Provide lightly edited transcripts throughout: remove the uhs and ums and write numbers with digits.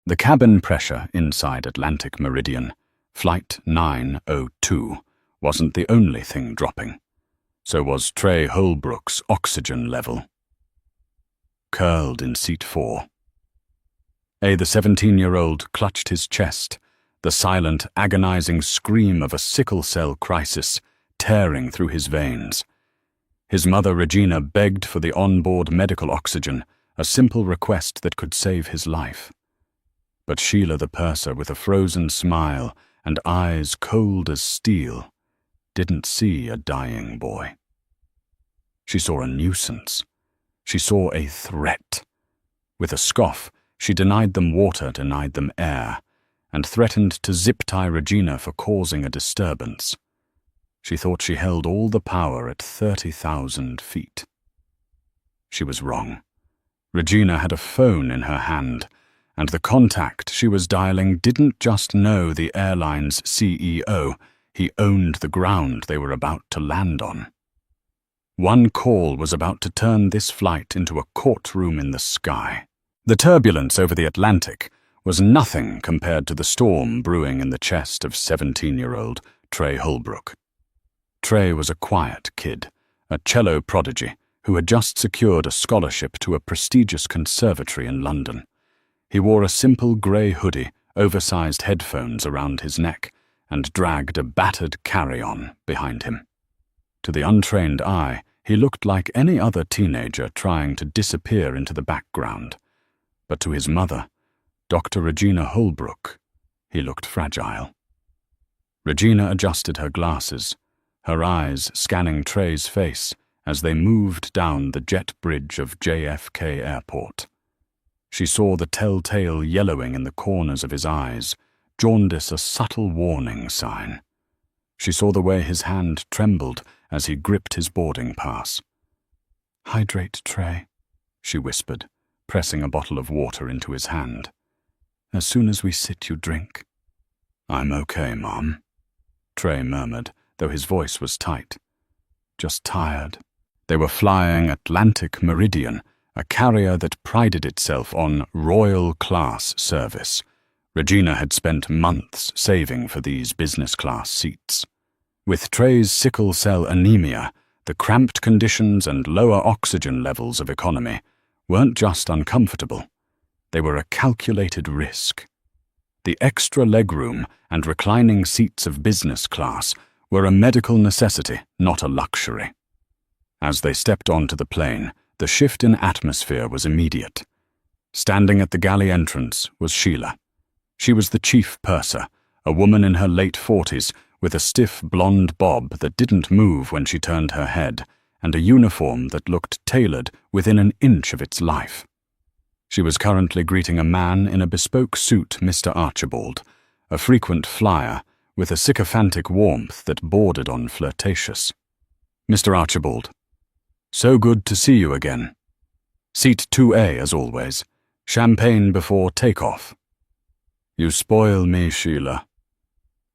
The cabin pressure inside Atlantic Meridian, Flight 902, wasn't the only thing dropping. So was Trey Holbrook's oxygen level. Curled in seat 4. The 17-year-old clutched his chest, the silent, agonizing scream of a sickle cell crisis tearing through his veins. His mother, Regina, begged for the onboard medical oxygen, a simple request that could save his life. But Sheila the purser, with a frozen smile and eyes cold as steel, didn't see a dying boy. She saw a nuisance. She saw a threat. With a scoff, she denied them water, denied them air, and threatened to zip-tie Regina for causing a disturbance. She thought she held all the power at 30,000 feet. She was wrong. Regina had a phone in her hand, and the contact she was dialing didn't just know the airline's CEO, he owned the ground they were about to land on. One call was about to turn this flight into a courtroom in the sky. The turbulence over the Atlantic was nothing compared to the storm brewing in the chest of 17-year-old Trey Holbrook. Trey was a quiet kid, a cello prodigy who had just secured a scholarship to a prestigious conservatory in London. He wore a simple grey hoodie, oversized headphones around his neck, and dragged a battered carry-on behind him. To the untrained eye, he looked like any other teenager trying to disappear into the background. But to his mother, Dr. Regina Holbrook, he looked fragile. Regina adjusted her glasses, her eyes scanning Trey's face as they moved down the jet bridge of JFK Airport. She saw the telltale yellowing in the corners of his eyes, jaundice a subtle warning sign. She saw the way his hand trembled as he gripped his boarding pass. "Hydrate, Trey," she whispered, pressing a bottle of water into his hand. "As soon as we sit, you drink." "I'm okay, Mom," Trey murmured, though his voice was tight. "Just tired." They were flying Atlantic Meridian, a carrier that prided itself on royal-class service. Regina had spent months saving for these business-class seats. With Trey's sickle cell anemia, the cramped conditions and lower oxygen levels of economy weren't just uncomfortable. They were a calculated risk. The extra legroom and reclining seats of business class were a medical necessity, not a luxury. As they stepped onto the plane, the shift in atmosphere was immediate. Standing at the galley entrance was Sheila. She was the chief purser, a woman in her late 40s with a stiff blonde bob that didn't move when she turned her head, and a uniform that looked tailored within an inch of its life. She was currently greeting a man in a bespoke suit, Mr. Archibald, a frequent flyer with a sycophantic warmth that bordered on flirtatious. "Mr. Archibald, so good to see you again. Seat 2A as always. Champagne before takeoff." "You spoil me, Sheila."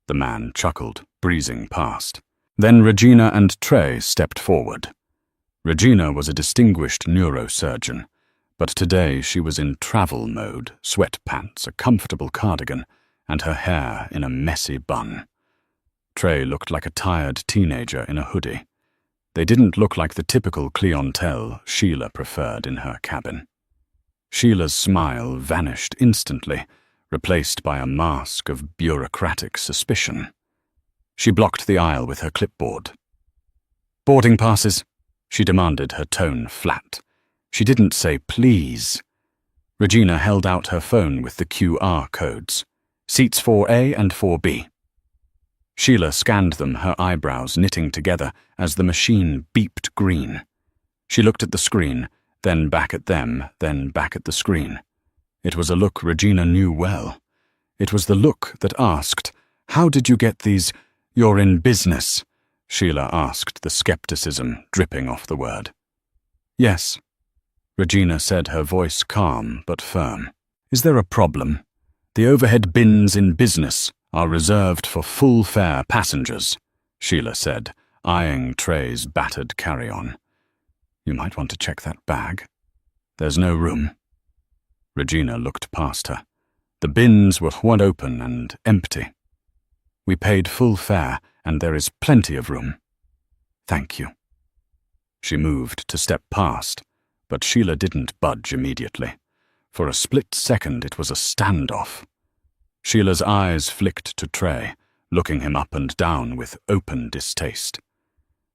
The man chuckled, breezing past. Then Regina and Trey stepped forward. Regina was a distinguished neurosurgeon, but today she was in travel mode, sweatpants, a comfortable cardigan, and her hair in a messy bun. Trey looked like a tired teenager in a hoodie. They didn't look like the typical clientele Sheila preferred in her cabin. Sheila's smile vanished instantly, replaced by a mask of bureaucratic suspicion. She blocked the aisle with her clipboard. "Boarding passes," she demanded, her tone flat. She didn't say please. Regina held out her phone with the QR codes. Seats 4A and 4B. Sheila scanned them, her eyebrows knitting together as the machine beeped green. She looked at the screen, then back at them, then back at the screen. It was a look Regina knew well. It was the look that asked, "How did you get these? You're in business," Sheila asked, the skepticism dripping off the word. "Yes," Regina said, her voice calm but firm. "Is there a problem? The overhead bins in business are reserved for full-fare passengers," Sheila said, eyeing Trey's battered carry-on. "You might want to check that bag. There's no room." Regina looked past her. The bins were wide open and empty. We paid full fare, and there is plenty of room. Thank you. She moved to step past, but Sheila didn't budge immediately. For a split second it was a standoff. Sheila's eyes flicked to Trey, looking him up and down with open distaste.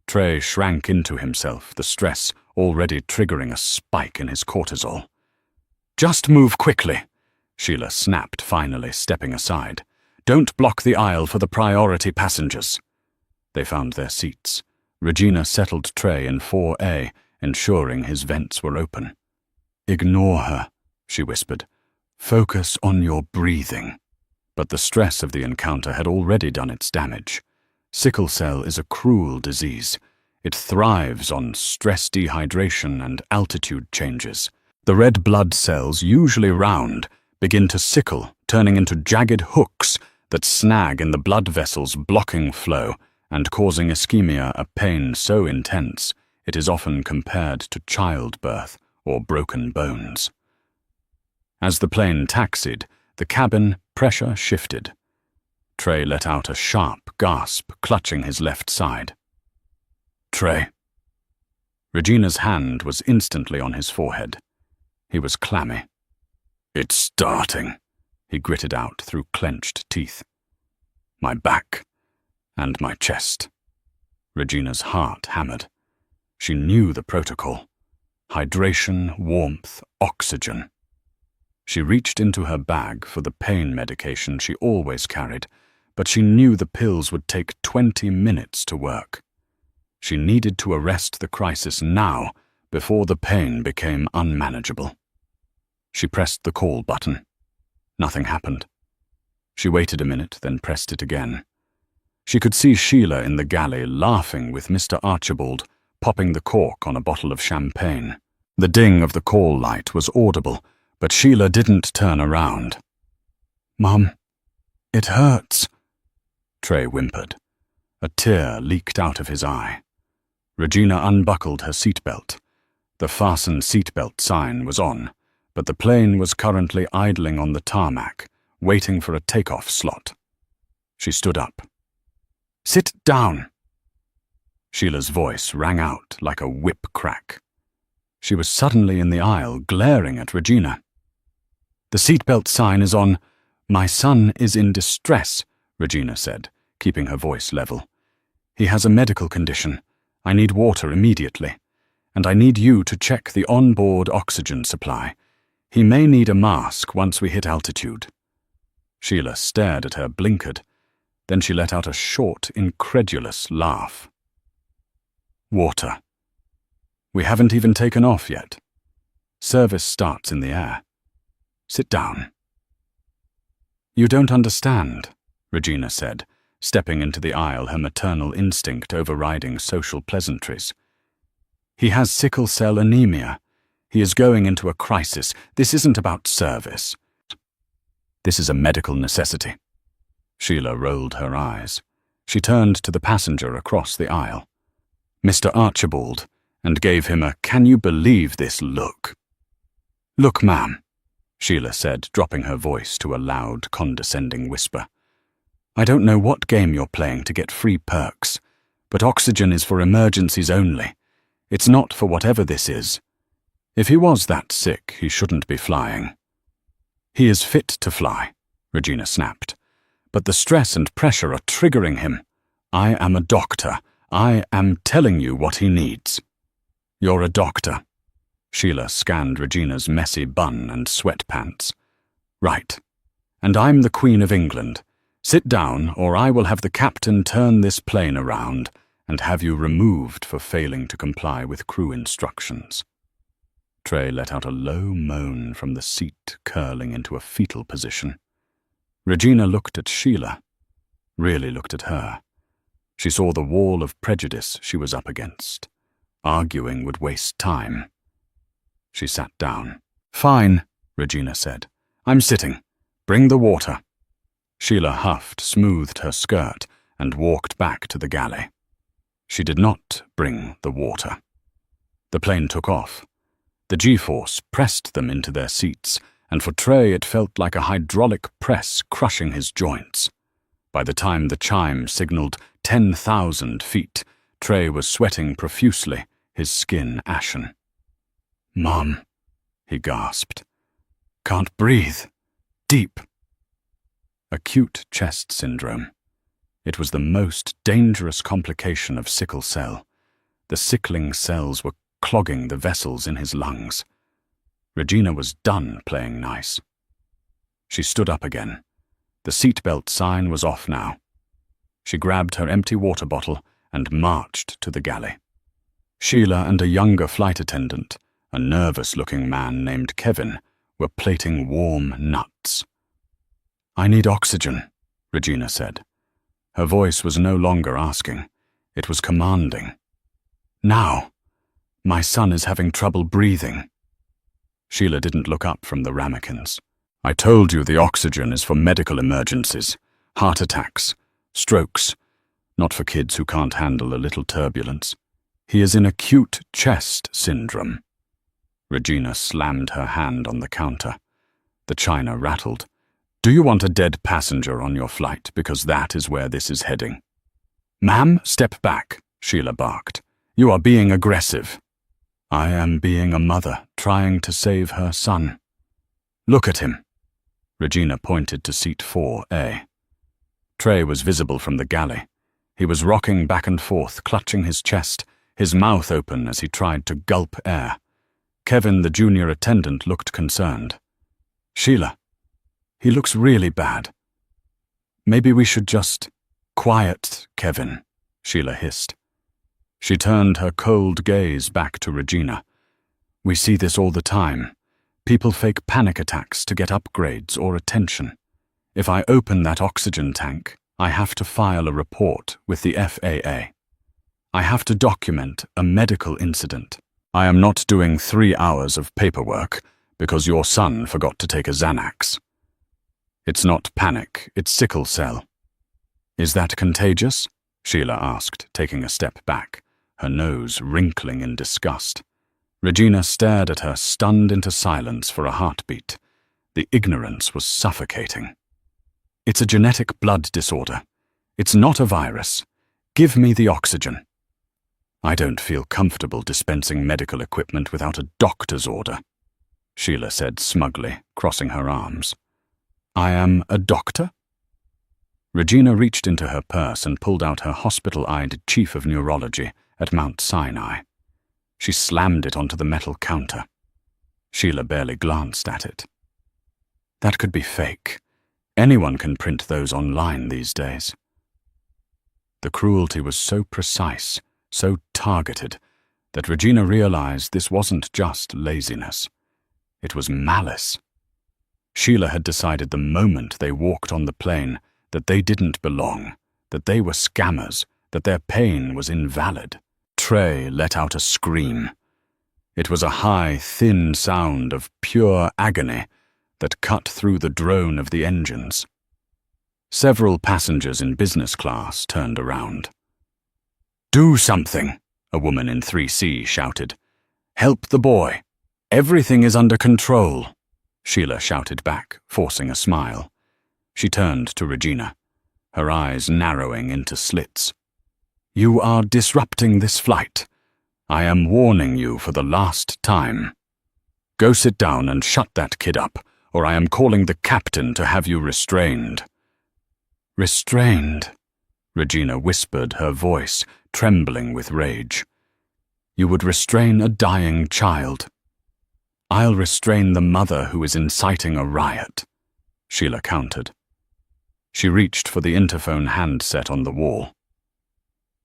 Trey shrank into himself, the stress already triggering a spike in his cortisol. Just move quickly, Sheila snapped, finally stepping aside. Don't block the aisle for the priority passengers. They found their seats. Regina settled Trey in 4A, ensuring his vents were open. Ignore her, she whispered. Focus on your breathing. But the stress of the encounter had already done its damage. Sickle cell is a cruel disease. It thrives on stress dehydration and altitude changes. The red blood cells, usually round, begin to sickle, turning into jagged hooks that snag in the blood vessels, blocking flow and causing ischemia, a pain so intense it is often compared to childbirth or broken bones. As the plane taxied, the cabin pressure shifted. Trey let out a sharp gasp, clutching his left side. Trey. Regina's hand was instantly on his forehead. He was clammy. It's starting, he gritted out through clenched teeth. My back and my chest. Regina's heart hammered. She knew the protocol. Hydration, warmth, oxygen. She reached into her bag for the pain medication she always carried, but she knew the pills would take 20 minutes to work. She needed to arrest the crisis now, before the pain became unmanageable. She pressed the call button. Nothing happened. She waited a minute, then pressed it again. She could see Sheila in the galley laughing with Mr. Archibald, popping the cork on a bottle of champagne. The ding of the call light was audible, but Sheila didn't turn around. Mum, it hurts, Trey whimpered. A tear leaked out of his eye. Regina unbuckled her seatbelt. The fasten seatbelt sign was on, but the plane was currently idling on the tarmac, waiting for a takeoff slot. She stood up. Sit down. Sheila's voice rang out like a whip crack. She was suddenly in the aisle, glaring at Regina. The seatbelt sign is on. My son is in distress, Regina said, keeping her voice level. He has a medical condition. I need water immediately. And I need you to check the onboard oxygen supply. He may need a mask once we hit altitude. Sheila stared at her, blinkered. Then she let out a short, incredulous laugh. Water. We haven't even taken off yet. Service starts in the air. Sit down. You don't understand, Regina said, stepping into the aisle, her maternal instinct overriding social pleasantries. He has sickle cell anemia. He is going into a crisis. This isn't about service. This is a medical necessity. Sheila rolled her eyes. She turned to the passenger across the aisle, Mr. Archibald, and gave him a "can you believe this" look. Look, ma'am, Sheila said, dropping her voice to a loud, condescending whisper. I don't know what game you're playing to get free perks, but oxygen is for emergencies only. It's not for whatever this is. If he was that sick, he shouldn't be flying. He is fit to fly, Regina snapped. But the stress and pressure are triggering him. I am a doctor. I am telling you what he needs. You're a doctor. Sheila scanned Regina's messy bun and sweatpants. Right. And I'm the Queen of England. Sit down, or I will have the captain turn this plane around and have you removed for failing to comply with crew instructions. Trey let out a low moan from the seat, curling into a fetal position. Regina looked at Sheila, really looked at her. She saw the wall of prejudice she was up against. Arguing would waste time. She sat down. Fine, Regina said. I'm sitting. Bring the water. Sheila huffed, smoothed her skirt, and walked back to the galley. She did not bring the water. The plane took off. The G-force pressed them into their seats, and for Trey it felt like a hydraulic press crushing his joints. By the time the chime signaled 10,000 feet, Trey was sweating profusely, his skin ashen. "Mom," he gasped. "Can't breathe. Deep." Acute chest syndrome. It was the most dangerous complication of sickle cell. The sickling cells were clogging the vessels in his lungs. Regina was done playing nice. She stood up again. The seatbelt sign was off now. She grabbed her empty water bottle and marched to the galley. Sheila and a younger flight attendant, a nervous-looking man named Kevin, were plating warm nuts. "I need oxygen," Regina said. Her voice was no longer asking. It was commanding. "Now. My son is having trouble breathing." Sheila didn't look up from the ramekins. "I told you the oxygen is for medical emergencies, heart attacks, strokes, not for kids who can't handle a little turbulence. He is in acute chest syndrome." Regina slammed her hand on the counter. The china rattled. "Do you want a dead passenger on your flight, because that is where this is heading?" "Ma'am, step back," Sheila barked. "You are being aggressive." "I am being a mother, trying to save her son." "Look at him." Regina pointed to seat 4A. Trey was visible from the galley. He was rocking back and forth, clutching his chest, his mouth open as he tried to gulp air. Kevin, the junior attendant, looked concerned. "Sheila, he looks really bad. Maybe we should just—" "Quiet, Kevin," Sheila hissed. She turned her cold gaze back to Regina. "We see this all the time. People fake panic attacks to get upgrades or attention. If I open that oxygen tank, I have to file a report with the FAA. I have to document a medical incident. I am not doing 3 hours of paperwork because your son forgot to take a Xanax. It's not panic, it's sickle cell." "Is that contagious?" Sheila asked, taking a step back, her nose wrinkling in disgust. Regina stared at her, stunned into silence for a heartbeat. The ignorance was suffocating. "It's a genetic blood disorder. It's not a virus. Give me the oxygen." "I don't feel comfortable dispensing medical equipment without a doctor's order," Sheila said smugly, crossing her arms. "I am a doctor?" Regina reached into her purse and pulled out her hospital-eyed chief of neurology at Mount Sinai. She slammed it onto the metal counter. Sheila barely glanced at it. That could be fake. Anyone can print those online these days. The cruelty was so precise, so targeted, that Regina realized this wasn't just laziness. It was malice. Sheila had decided the moment they walked on the plane that they didn't belong, that they were scammers, that their pain was invalid. Trey let out a scream. It was a high, thin sound of pure agony that cut through the drone of the engines. Several passengers in business class turned around. "Do something," a woman in 3C shouted. "Help the boy. Everything is under control," Sheila shouted back, forcing a smile. She turned to Regina, her eyes narrowing into slits. "You are disrupting this flight. I am warning you for the last time. Go sit down and shut that kid up, or I am calling the captain to have you restrained." "Restrained?" Regina whispered, her voice trembling with rage. "You would restrain a dying child. I'll restrain the mother who is inciting a riot," Sheila countered. She reached for the interphone handset on the wall.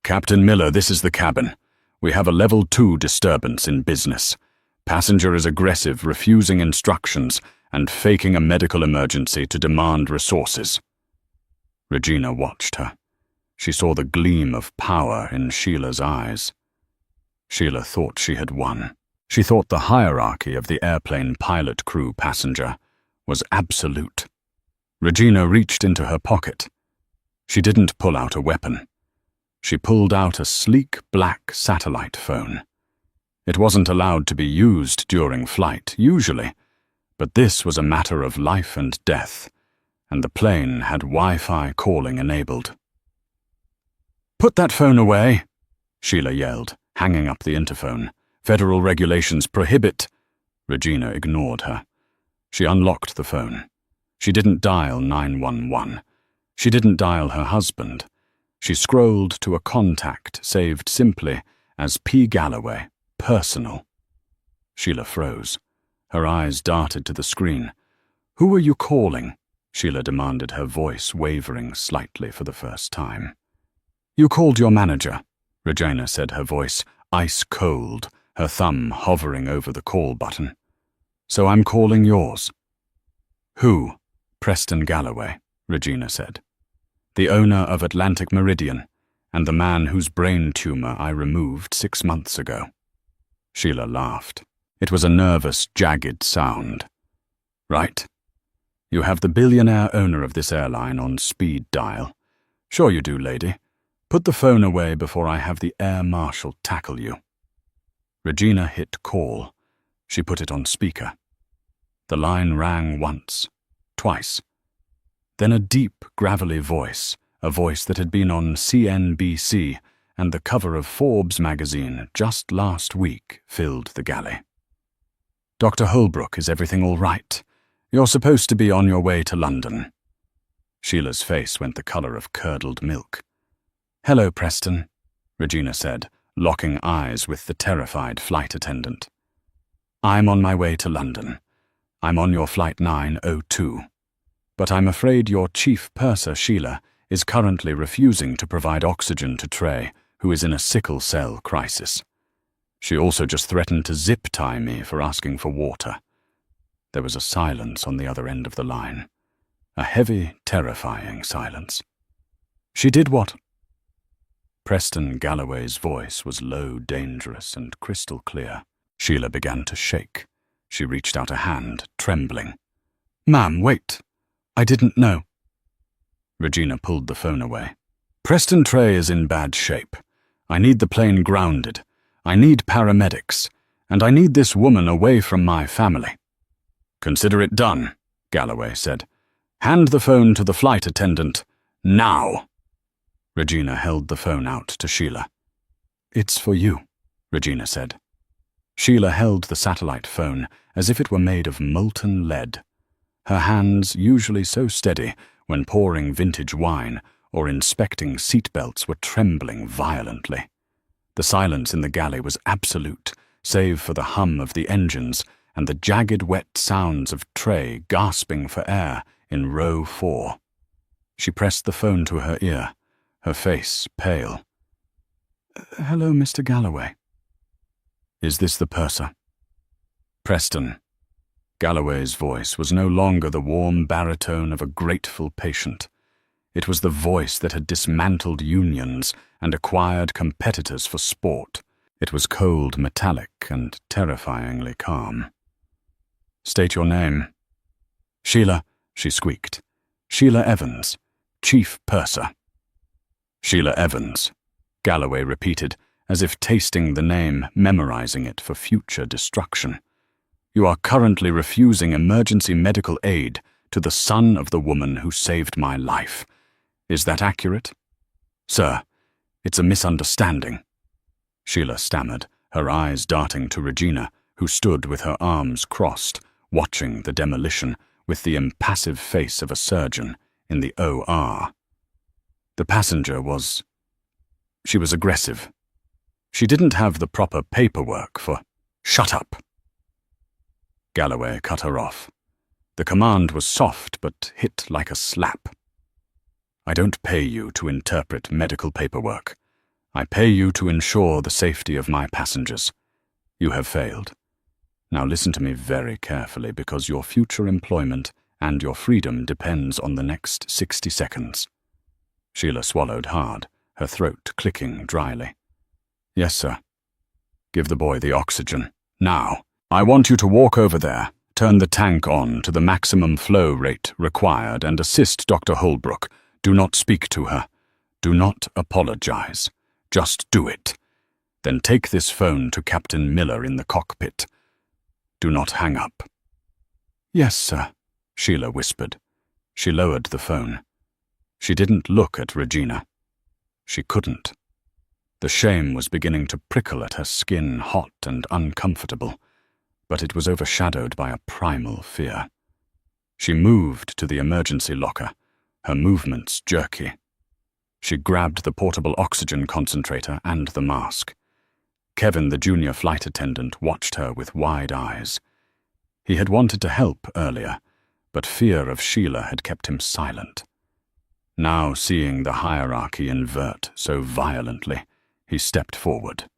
"Captain Miller, this is the cabin. We have a level 2 disturbance in business. Passenger is aggressive, refusing instructions, and faking a medical emergency to demand resources." Regina watched her. She saw the gleam of power in Sheila's eyes. Sheila thought she had won. She thought the hierarchy of the airplane pilot crew passenger was absolute. Regina reached into her pocket. She didn't pull out a weapon. She pulled out a sleek black satellite phone. It wasn't allowed to be used during flight, usually, But this was a matter of life and death, and the plane had Wi-Fi calling enabled. "Put that phone away," Sheila yelled, hanging up the interphone. "Federal regulations prohibit—" Regina ignored her. She unlocked the phone. She didn't dial 911. She didn't dial her husband. She scrolled to a contact saved simply as P. Galloway, personal. Sheila froze. Her eyes darted to the screen. "Who are you calling?" Sheila demanded, her voice wavering slightly for the first time. "You called your manager," Regina said, her voice ice cold, her thumb hovering over the call button. "So I'm calling yours." "Who?" "Preston Galloway," Regina said. "The owner of Atlantic Meridian, and the man whose brain tumor I removed 6 months ago." Sheila laughed. It was a nervous, jagged sound. "Right. You have the billionaire owner of this airline on speed dial. Sure you do, lady. Put the phone away before I have the air marshal tackle you." Regina hit call. She put it on speaker. The line rang once, twice. Then a deep, gravelly voice, a voice that had been on CNBC and the cover of Forbes magazine just last week, filled the galley. "Dr. Holbrook, is everything all right? You're supposed to be on your way to London." Sheila's face went the color of curdled milk. "Hello, Preston," Regina said, locking eyes with the terrified flight attendant. "I'm on my way to London. I'm on your flight 902. But I'm afraid your chief purser, Sheila, is currently refusing to provide oxygen to Trey, who is in a sickle cell crisis. She also just threatened to zip-tie me for asking for water." There was a silence on the other end of the line. A heavy, terrifying silence. "She did what?" Preston Galloway's voice was low, dangerous, and crystal clear. Sheila began to shake. She reached out a hand, trembling. "Ma'am, wait. I didn't know." Regina pulled the phone away. "Preston Trey is in bad shape. I need the plane grounded. I need paramedics. And I need this woman away from my family." "Consider it done," Galloway said. "Hand the phone to the flight attendant. Now." Regina held the phone out to Sheila. "It's for you," Regina said. Sheila held the satellite phone as if it were made of molten lead. Her hands, usually so steady when pouring vintage wine or inspecting seatbelts, were trembling violently. The silence in the galley was absolute, save for the hum of the engines and the jagged, wet sounds of Trey gasping for air in row 4. She pressed the phone to her ear, her face pale. "Hello, Mr. Galloway." "Is this the purser?" "Preston." Galloway's voice was no longer the warm baritone of a grateful patient. It was the voice that had dismantled unions and acquired competitors for sport. It was cold, metallic, and terrifyingly calm. "State your name." "Sheila," she squeaked. "Sheila Evans, Chief Purser." "Sheila Evans," Galloway repeated, as if tasting the name, memorizing it for future destruction. "You are currently refusing emergency medical aid to the son of the woman who saved my life. Is that accurate?" "Sir, it's a misunderstanding," Sheila stammered, her eyes darting to Regina, who stood with her arms crossed, watching the demolition with the impassive face of a surgeon in the OR. "The passenger was... she was aggressive. She didn't have the proper paperwork for..." "Shut up!" Galloway cut her off. The command was soft but hit like a slap. "I don't pay you to interpret medical paperwork. I pay you to ensure the safety of my passengers. You have failed. Now listen to me very carefully, because your future employment and your freedom depends on the next 60 seconds. Sheila swallowed hard, her throat clicking dryly. "Yes, sir." "Give the boy the oxygen. Now. I want you to walk over there, turn the tank on to the maximum flow rate required, and assist Dr. Holbrook. Do not speak to her. Do not apologize. Just do it. Then take this phone to Captain Miller in the cockpit. Do not hang up." "Yes, sir," Sheila whispered. She lowered the phone. She didn't look at Regina. She couldn't. The shame was beginning to prickle at her skin, hot and uncomfortable, but it was overshadowed by a primal fear. She moved to the emergency locker, her movements jerky. She grabbed the portable oxygen concentrator and the mask. Kevin, the junior flight attendant, watched her with wide eyes. He had wanted to help earlier, but fear of Sheila had kept him silent. Now, seeing the hierarchy invert so violently, he stepped forward.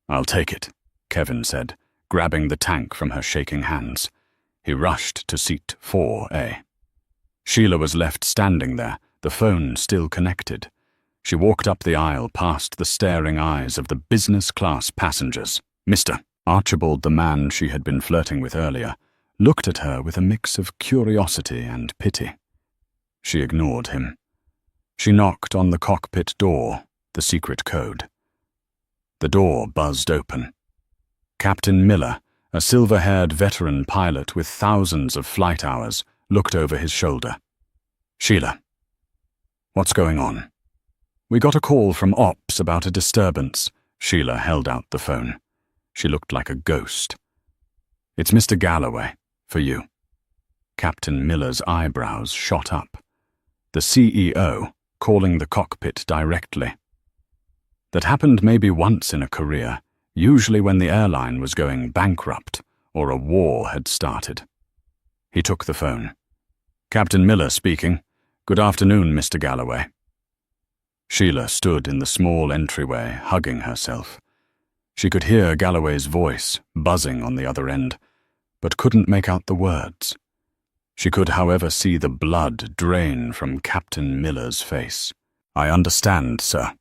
"I'll take it," Kevin said, grabbing the tank from her shaking hands. He rushed to seat 4A. Sheila was left standing there, the phone still connected. She walked up the aisle past the staring eyes of the business-class passengers. Mr. Archibald, the man she had been flirting with earlier, looked at her with a mix of curiosity and pity. She ignored him. She knocked on the cockpit door, the secret code. The door buzzed open. Captain Miller, a silver-haired veteran pilot with thousands of flight hours, looked over his shoulder. "Sheila, what's going on?" "We got a call from Ops about a disturbance." Sheila held out the phone. She looked like a ghost. "It's Mr. Galloway, for you." Captain Miller's eyebrows shot up. The CEO calling the cockpit directly. That happened maybe once in a career, usually when the airline was going bankrupt or a war had started. He took the phone. "Captain Miller speaking. Good afternoon, Mr. Galloway." Sheila stood in the small entryway, hugging herself. She could hear Galloway's voice buzzing on the other end, but couldn't make out the words. She could, however, see the blood drain from Captain Miller's face. "I understand, sir,"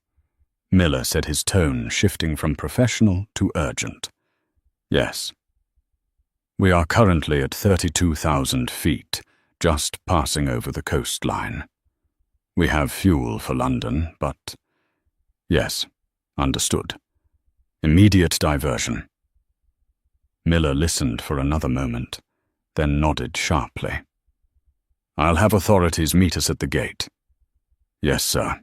Miller said, his tone shifting from professional to urgent. "Yes. We are currently at 32,000 feet, just passing over the coastline. We have fuel for London, but—" "Yes, understood. Immediate diversion." Miller listened for another moment, then nodded sharply. "I'll have authorities meet us at the gate." "Yes, sir.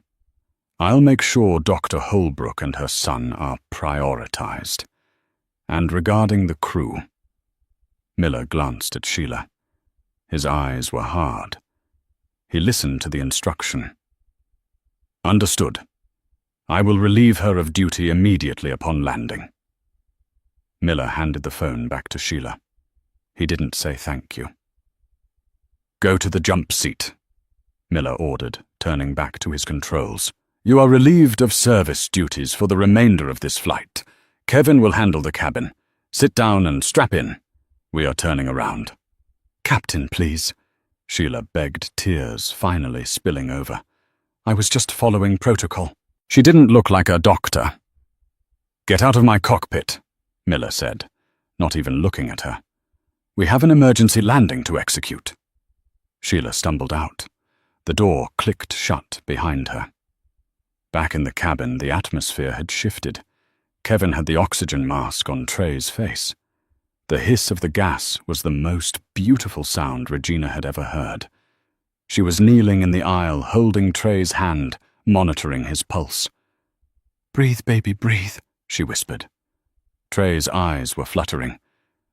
I'll make sure Dr. Holbrook and her son are prioritized. And regarding the crew—" Miller glanced at Sheila. His eyes were hard. He listened to the instruction. "Understood. I will relieve her of duty immediately upon landing." Miller handed the phone back to Sheila. He didn't say thank you. "Go to the jump seat," Miller ordered, turning back to his controls. "You are relieved of service duties for the remainder of this flight. Kevin will handle the cabin. Sit down and strap in. We are turning around." "Captain, please," Sheila begged, tears finally spilling over. "I was just following protocol." She didn't look like a doctor. "Get out of my cockpit," Miller said, not even looking at her. "We have an emergency landing to execute." Sheila stumbled out. The door clicked shut behind her. Back in the cabin, the atmosphere had shifted. Kevin had the oxygen mask on Trey's face. The hiss of the gas was the most beautiful sound Regina had ever heard. She was kneeling in the aisle, holding Trey's hand, monitoring his pulse. "Breathe, baby, breathe," she whispered. Trey's eyes were fluttering.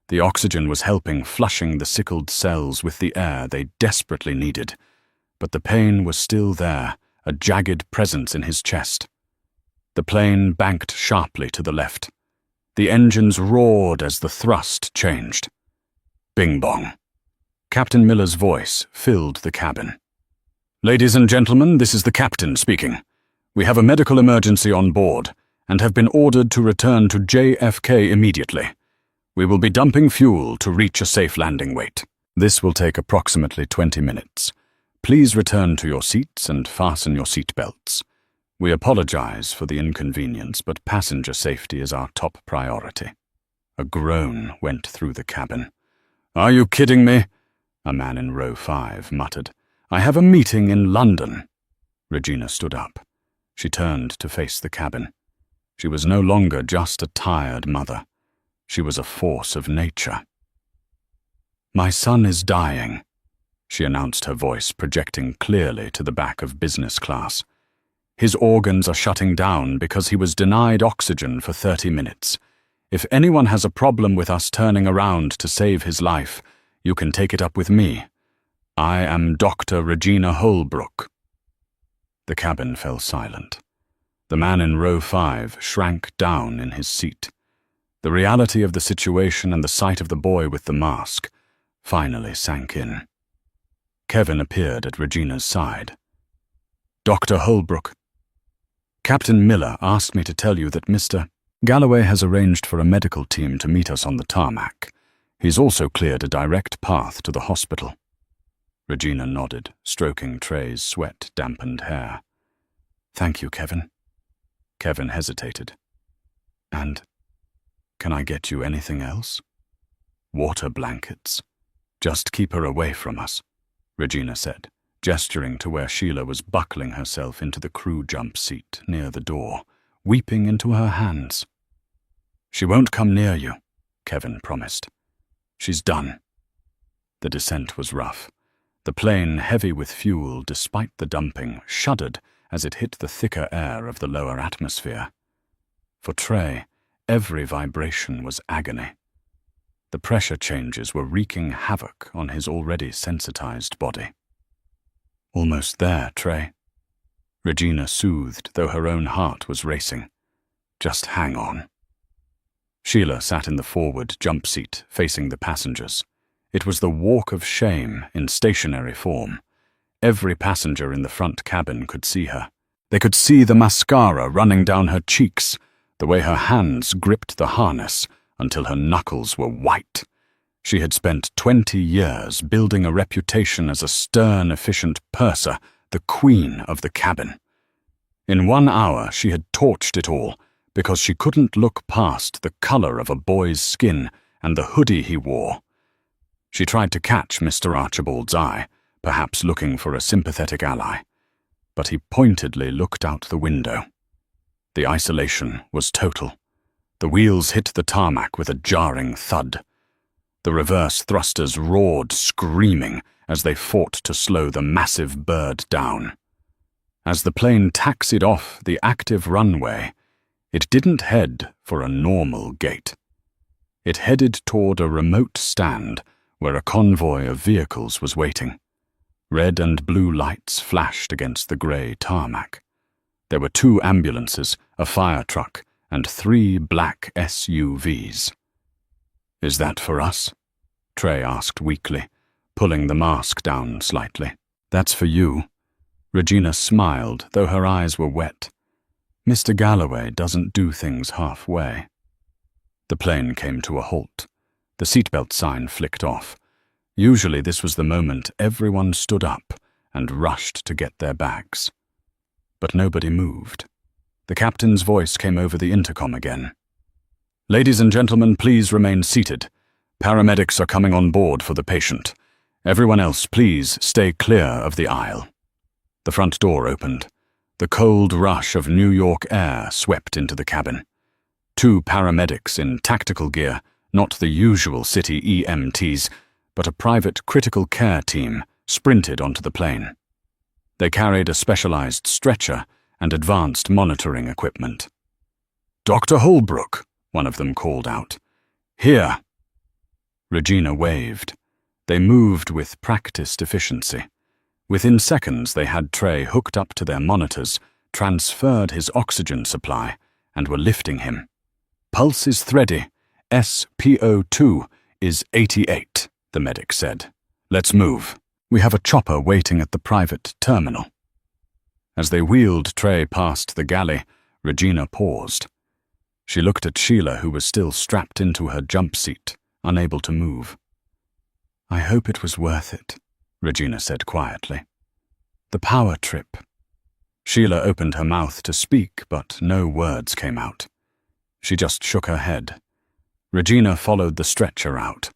The oxygen was helping, flushing the sickled cells with the air they desperately needed. But the pain was still there, a jagged presence in his chest. The plane banked sharply to the left. The engines roared as the thrust changed. Bing bong. Captain Miller's voice filled the cabin. "Ladies and gentlemen, this is the captain speaking. We have a medical emergency on board and have been ordered to return to JFK immediately. We will be dumping fuel to reach a safe landing weight. This will take approximately 20 minutes. Please return to your seats and fasten your seat belts. We apologize for the inconvenience, but passenger safety is our top priority." A groan went through the cabin. "Are you kidding me?" a man in row 5 muttered. "I have a meeting in London." Regina stood up. She turned to face the cabin. She was no longer just a tired mother. She was a force of nature. "My son is dying," she announced, her voice projecting clearly to the back of business class. "His organs are shutting down because he was denied oxygen for 30 minutes. If anyone has a problem with us turning around to save his life, you can take it up with me. I am Dr. Regina Holbrook." The cabin fell silent. The man in row 5 shrank down in his seat. The reality of the situation and the sight of the boy with the mask finally sank in. Kevin appeared at Regina's side. "Dr. Holbrook, Captain Miller asked me to tell you that Mr. Galloway has arranged for a medical team to meet us on the tarmac. He's also cleared a direct path to the hospital." Regina nodded, stroking Trey's sweat-dampened hair. "Thank you, Kevin." Kevin hesitated. "And can I get you anything else?" "Water blankets. Just keep her away from us," Regina said, gesturing to where Sheila was buckling herself into the crew jump seat near the door, weeping into her hands. "She won't come near you," Kevin promised. "She's done." The descent was rough. The plane, heavy with fuel despite the dumping, shuddered as it hit the thicker air of the lower atmosphere. For Trey, every vibration was agony. The pressure changes were wreaking havoc on his already sensitized body. "Almost there, Trey," Regina soothed, though her own heart was racing. "Just hang on." Sheila sat in the forward jump seat, facing the passengers. It was the walk of shame in stationary form. Every passenger in the front cabin could see her. They could see the mascara running down her cheeks, the way her hands gripped the harness until her knuckles were white. She had spent 20 years building a reputation as a stern, efficient purser, the queen of the cabin. In 1 hour, she had torched it all because she couldn't look past the color of a boy's skin and the hoodie he wore. She tried to catch Mr. Archibald's eye, perhaps looking for a sympathetic ally, but he pointedly looked out the window. The isolation was total. The wheels hit the tarmac with a jarring thud. The reverse thrusters roared, screaming, as they fought to slow the massive bird down. As the plane taxied off the active runway, it didn't head for a normal gate. It headed toward a remote stand where a convoy of vehicles was waiting. Red and blue lights flashed against the grey tarmac. There were 2 ambulances, a fire truck, and 3 black SUVs. "Is that for us?" Trey asked weakly, pulling the mask down slightly. "That's for you." Regina smiled, though her eyes were wet. "Mr. Galloway doesn't do things halfway." The plane came to a halt. The seatbelt sign flicked off. Usually this was the moment everyone stood up and rushed to get their bags. But nobody moved. The captain's voice came over the intercom again. "Ladies and gentlemen, please remain seated. Paramedics are coming on board for the patient. Everyone else, please stay clear of the aisle." The front door opened. The cold rush of New York air swept into the cabin. 2 paramedics in tactical gear, not the usual city EMTs, but a private critical care team, sprinted onto the plane. They carried a specialized stretcher and advanced monitoring equipment. "Dr. Holbrook," one of them called out. "Here." Regina waved. They moved with practiced efficiency. Within seconds, they had Trey hooked up to their monitors, transferred his oxygen supply, and were lifting him. "Pulse is thready. SPO2 is 88, the medic said. "Let's move. We have a chopper waiting at the private terminal." As they wheeled Trey past the galley, Regina paused. She looked at Sheila, who was still strapped into her jump seat, unable to move. "I hope it was worth it," Regina said quietly. "The power trip." Sheila opened her mouth to speak, but no words came out. She just shook her head. Regina followed the stretcher out.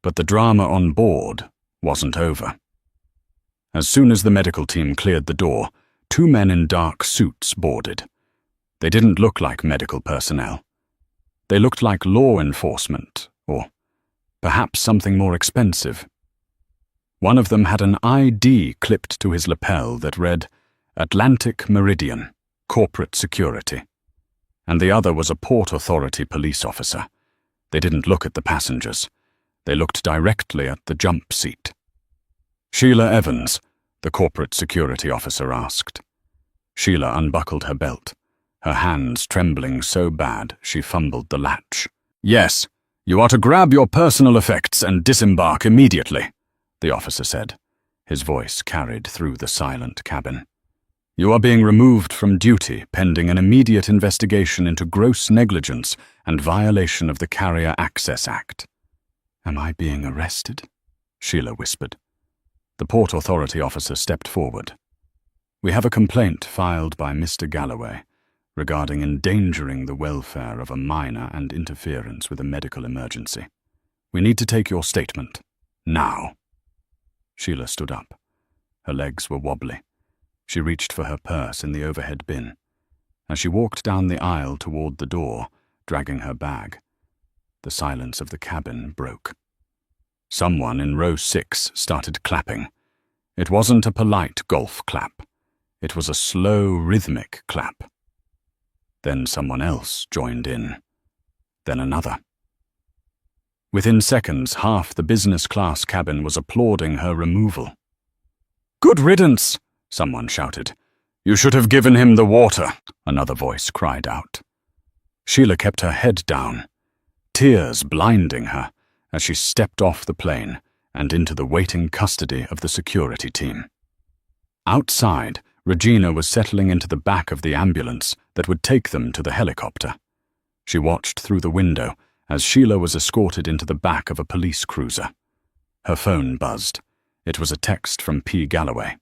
But the drama on board wasn't over. As soon as the medical team cleared the door, 2 men in dark suits boarded. They didn't look like medical personnel. They looked like law enforcement, or Perhaps something more expensive. One of them had an ID clipped to his lapel that read, Atlantic Meridian, Corporate Security. And the other was a Port Authority police officer. They didn't look at the passengers. They looked directly at the jump seat. "Sheila Evans," the corporate security officer asked. Sheila unbuckled her belt, her hands trembling so bad she fumbled the latch. "Yes, you are to grab your personal effects and disembark immediately," the officer said. His voice carried through the silent cabin. "You are being removed from duty pending an immediate investigation into gross negligence and violation of the Carrier Access Act." "Am I being arrested?" Sheila whispered. The Port Authority officer stepped forward. "We have a complaint filed by Mr. Galloway regarding endangering the welfare of a minor and interference with a medical emergency. We need to take your statement. Now." Sheila stood up. Her legs were wobbly. She reached for her purse in the overhead bin. As she walked down the aisle toward the door, dragging her bag, the silence of the cabin broke. Someone in row 6 started clapping. It wasn't a polite golf clap. It was a slow, rhythmic clap. Then someone else joined in. Then another. Within seconds, half the business class cabin was applauding her removal. "Good riddance!" someone shouted. "You should have given him the water," another voice cried out. Sheila kept her head down, tears blinding her as she stepped off the plane and into the waiting custody of the security team. Outside, Regina was settling into the back of the ambulance that would take them to the helicopter. She watched through the window as Sheila was escorted into the back of a police cruiser. Her phone buzzed. It was a text from P. Galloway.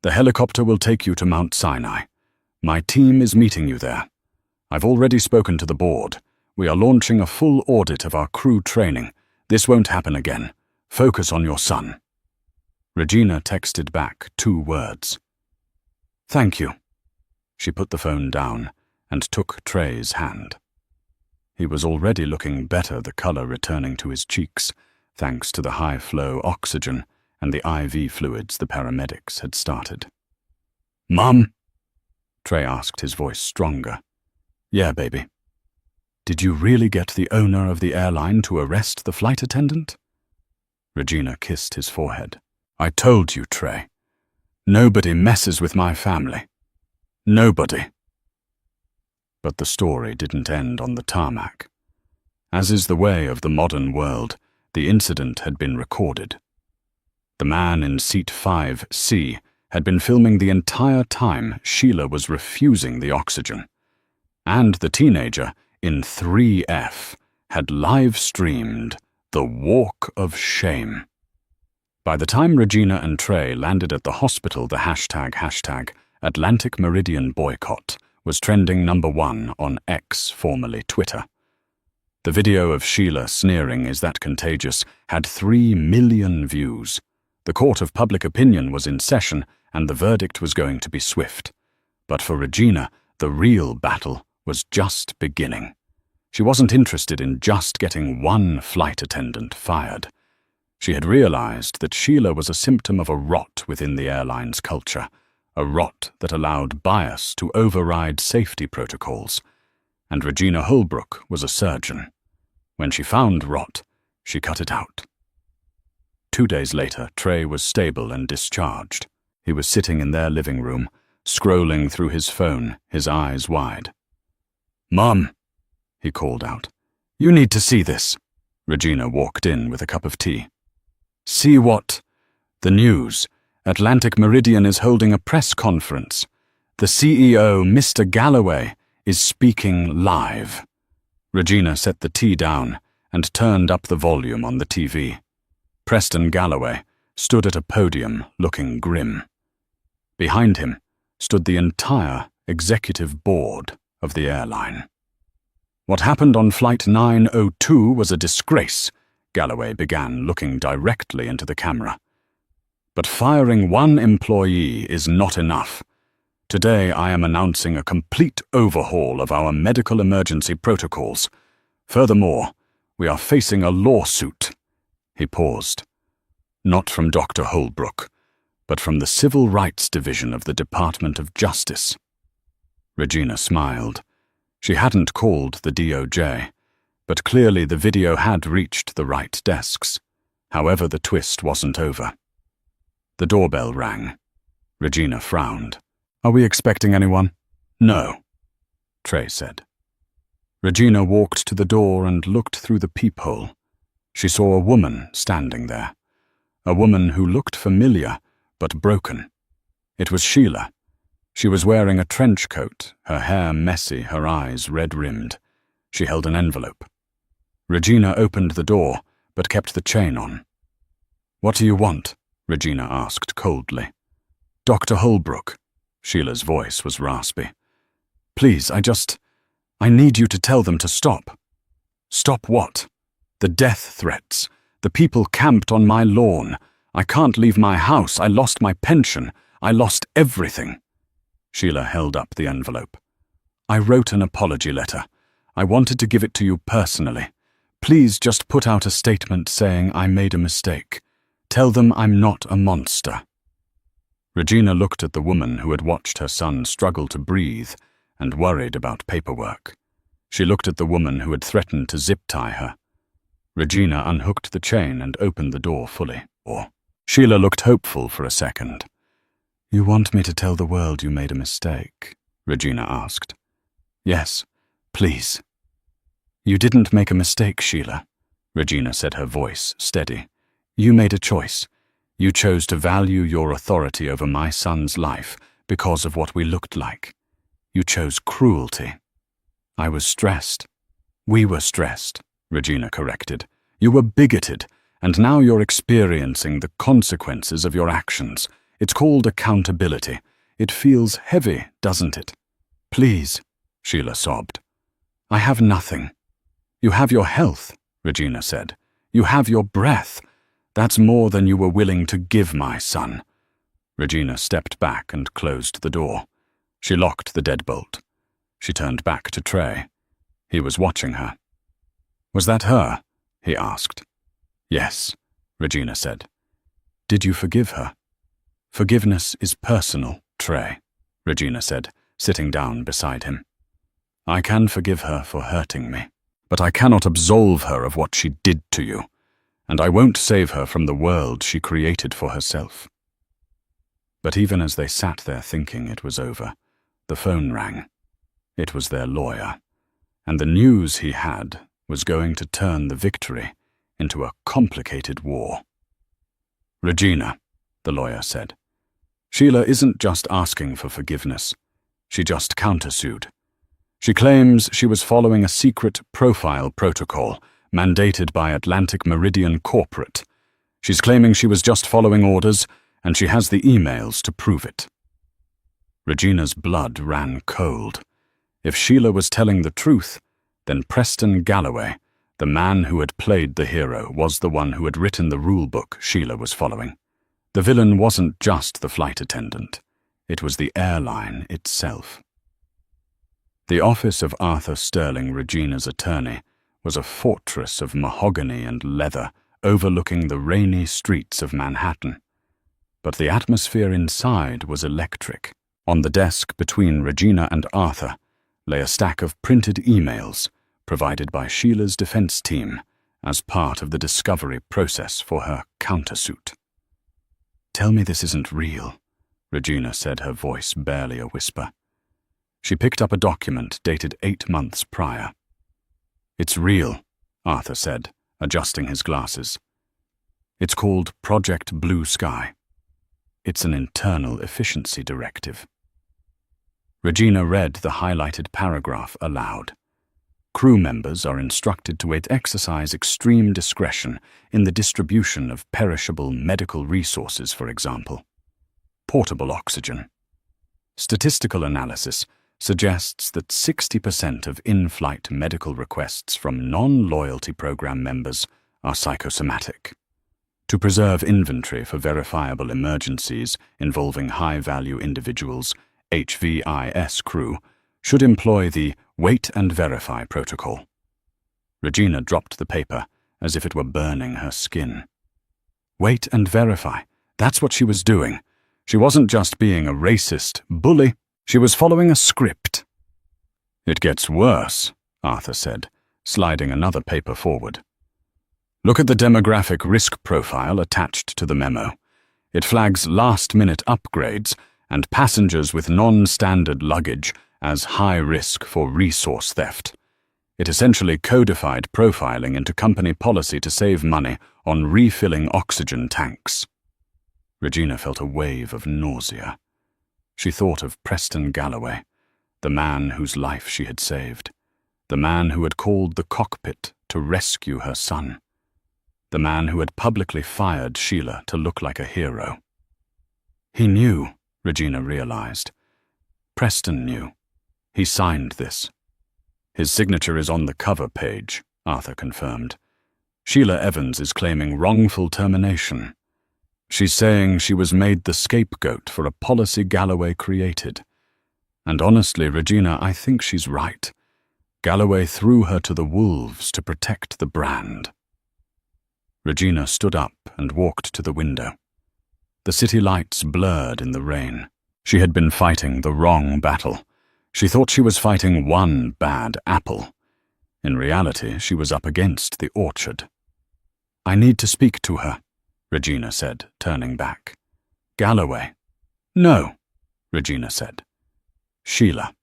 "The helicopter will take you to Mount Sinai. My team is meeting you there. I've already spoken to the board. We are launching a full audit of our crew training. This won't happen again. Focus on your son." Regina texted back 2 words. "Thank you." She put the phone down and took Trey's hand. He was already looking better, the color returning to his cheeks, thanks to the high-flow oxygen and the IV fluids the paramedics had started. "Mom?" Trey asked, his voice stronger. "Yeah, baby." "Did you really get the owner of the airline to arrest the flight attendant?" Regina kissed his forehead. "I told you, Trey. Nobody messes with my family. Nobody." But the story didn't end on the tarmac. As is the way of the modern world, the incident had been recorded. The man in seat 5C had been filming the entire time Sheila was refusing the oxygen. And the teenager in 3F had live-streamed the Walk of Shame. By the time Regina and Trey landed at the hospital, the hashtag Atlantic Meridian boycott was trending #1 on X, formerly Twitter. The video of Sheila sneering, "Is that contagious?" had 3 million views. The court of public opinion was in session, and the verdict was going to be swift. But for Regina, the real battle was just beginning. She wasn't interested in just getting one flight attendant fired. She had realized that Sheila was a symptom of a rot within the airline's culture, a rot that allowed bias to override safety protocols. And Regina Holbrook was a surgeon. When she found rot, she cut it out. 2 days later, Trey was stable and discharged. He was sitting in their living room, scrolling through his phone, his eyes wide. "Mom," he called out. "You need to see this." Regina walked in with a cup of tea. "See what?" "The news. Atlantic Meridian is holding a press conference. The CEO, Mr. Galloway, is speaking live." Regina set the tea down and turned up the volume on the TV. Preston Galloway stood at a podium looking grim. Behind him stood the entire executive board of the airline. "What happened on Flight 902 was a disgrace," Galloway began, looking directly into the camera. "But firing one employee is not enough. Today I am announcing a complete overhaul of our medical emergency protocols. Furthermore, we are facing a lawsuit. He paused. Not from Dr. Holbrook, but from the Civil Rights Division of the Department of Justice. Regina smiled. She hadn't called the DOJ, but clearly the video had reached the right desks. However, the twist wasn't over. The doorbell rang. Regina frowned. "Are we expecting anyone?" "No," Trey said. Regina walked to the door and looked through the peephole. She saw a woman standing there. A woman who looked familiar, but broken. It was Sheila. She was wearing a trench coat, her hair messy, her eyes red-rimmed. She held an envelope. Regina opened the door, but kept the chain on. "What do you want?" Regina asked coldly. "Dr. Holbrook." Sheila's voice was raspy. "Please, I need you to tell them to stop." "Stop what?" "The death threats. The people camped on my lawn. I can't leave my house. I lost my pension. I lost everything." Sheila held up the envelope. "I wrote an apology letter. I wanted to give it to you personally. Please just put out a statement saying I made a mistake. Tell them I'm not a monster." Regina looked at the woman who had watched her son struggle to breathe and worried about paperwork. She looked at the woman who had threatened to zip-tie her. Regina unhooked the chain and opened the door fully. Sheila looked hopeful for a second. "You want me to tell the world you made a mistake?" Regina asked. "Yes, please." "You didn't make a mistake, Sheila," Regina said, her voice steady. "You made a choice. You chose to value your authority over my son's life because of what we looked like. You chose cruelty." "I was stressed." "We were stressed," Regina corrected. "You were bigoted, and now you're experiencing the consequences of your actions. It's called accountability. It feels heavy, doesn't it?" "Please," Sheila sobbed. "I have nothing." "You have your health," Regina said. "You have your breath. That's more than you were willing to give my son." Regina stepped back and closed the door. She locked the deadbolt. She turned back to Trey. He was watching her. "Was that her?" he asked. "Yes," Regina said. "Did you forgive her?" "Forgiveness is personal, Trey," Regina said, sitting down beside him. "I can forgive her for hurting me, but I cannot absolve her of what she did to you, and I won't save her from the world she created for herself." But even as they sat there thinking it was over, the phone rang. It was their lawyer, and the news he had was going to turn the victory into a complicated war. "Regina," the lawyer said, "Sheila isn't just asking for forgiveness. She just countersued. She claims she was following a secret profile protocol mandated by Atlantic Meridian Corporate. She's claiming she was just following orders, and she has the emails to prove it." Regina's blood ran cold. If Sheila was telling the truth, then Preston Galloway, the man who had played the hero, was the one who had written the rulebook Sheila was following. The villain wasn't just the flight attendant. It was the airline itself. The office of Arthur Sterling, Regina's attorney, was a fortress of mahogany and leather overlooking the rainy streets of Manhattan. But the atmosphere inside was electric. On the desk between Regina and Arthur lay a stack of printed emails provided by Sheila's defense team as part of the discovery process for her countersuit. "Tell me this isn't real," Regina said, her voice barely a whisper. She picked up a document dated 8 months prior. "It's real," Arthur said, adjusting his glasses. "It's called Project Blue Sky. It's an internal efficiency directive." Regina read the highlighted paragraph aloud. "Crew members are instructed to exercise extreme discretion in the distribution of perishable medical resources, for example. Portable oxygen. Statistical analysis suggests that 60% of in-flight medical requests from non-loyalty program members are psychosomatic. To preserve inventory for verifiable emergencies involving high-value individuals, HVIS crew should employ the Wait and Verify protocol." Regina dropped the paper as if it were burning her skin. Wait and verify. That's what she was doing. She wasn't just being a racist bully. She was following a script. It gets worse, Arthur said, sliding another paper forward. Look at the demographic risk profile attached to the memo. It flags last-minute upgrades and passengers with non-standard luggage as high risk for resource theft. It essentially codified profiling into company policy to save money on refilling oxygen tanks. Regina felt a wave of nausea. She thought of Preston Galloway, the man whose life she had saved, the man who had called the cockpit to rescue her son, the man who had publicly fired Sheila to look like a hero. He knew, Regina realized. Preston knew. He signed this. His signature is on the cover page, Arthur confirmed. Sheila Evans is claiming wrongful termination. She's saying she was made the scapegoat for a policy Galloway created. And honestly, Regina, I think she's right. Galloway threw her to the wolves to protect the brand. Regina stood up and walked to the window. The city lights blurred in the rain. She had been fighting the wrong battle. She thought she was fighting one bad apple. In reality, she was up against the orchard. I need to speak to her, Regina said, turning back. Galloway. No, Regina said. Sheila.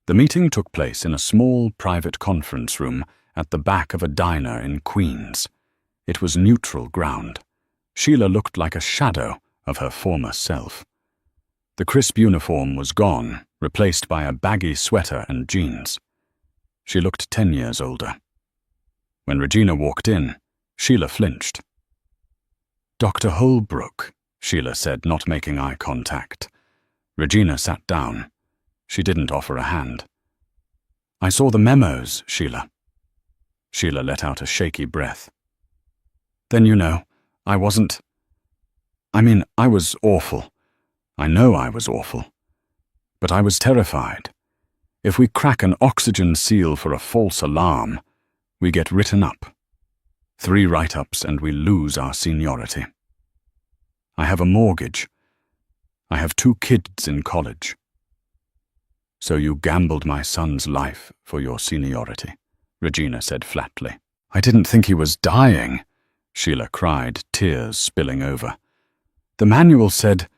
The meeting took place in a small private conference room at the back of a diner in Queens. It was neutral ground. Sheila looked like a shadow of her former self. The crisp uniform was gone, replaced by a baggy sweater and jeans. She looked 10 years older. When Regina walked in, Sheila flinched. Dr. Holbrook, Sheila said, not making eye contact. Regina sat down. She didn't offer a hand. I saw the memos, Sheila. Sheila let out a shaky breath. Then you know, I was awful. I know I was awful. But I was terrified. If we crack an oxygen seal for a false alarm, we get written up. 3 write-ups and we lose our seniority. I have a mortgage. I have 2 kids in college. So you gambled my son's life for your seniority, Regina said flatly. I didn't think he was dying, Sheila cried, tears spilling over. The manual said,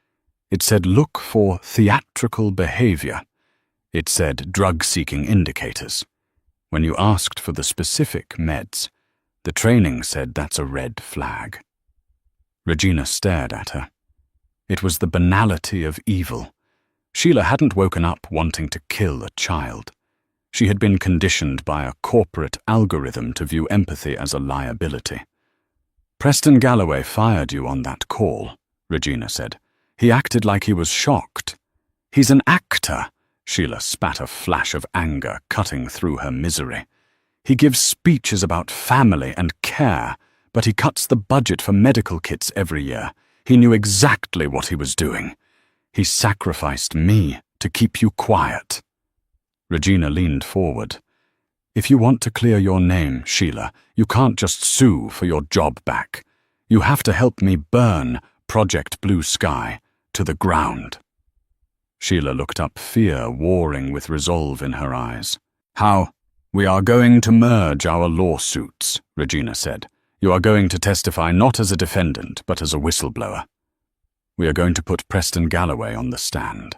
look for theatrical behavior. It said drug-seeking indicators. When you asked for the specific meds, the training said that's a red flag. Regina stared at her. It was the banality of evil. Sheila hadn't woken up wanting to kill a child. She had been conditioned by a corporate algorithm to view empathy as a liability. Preston Galloway fired you on that call, Regina said. He acted like he was shocked. He's an actor, Sheila spat a flash of anger cutting through her misery. He gives speeches about family and care, but he cuts the budget for medical kits every year. He knew exactly what he was doing. He sacrificed me to keep you quiet. Regina leaned forward. If you want to clear your name, Sheila, you can't just sue for your job back. You have to help me burn Project Blue Sky to the ground. Sheila looked up, fear warring with resolve in her eyes. How? We are going to merge our lawsuits, Regina said. You are going to testify not as a defendant, but as a whistleblower. We are going to put Preston Galloway on the stand.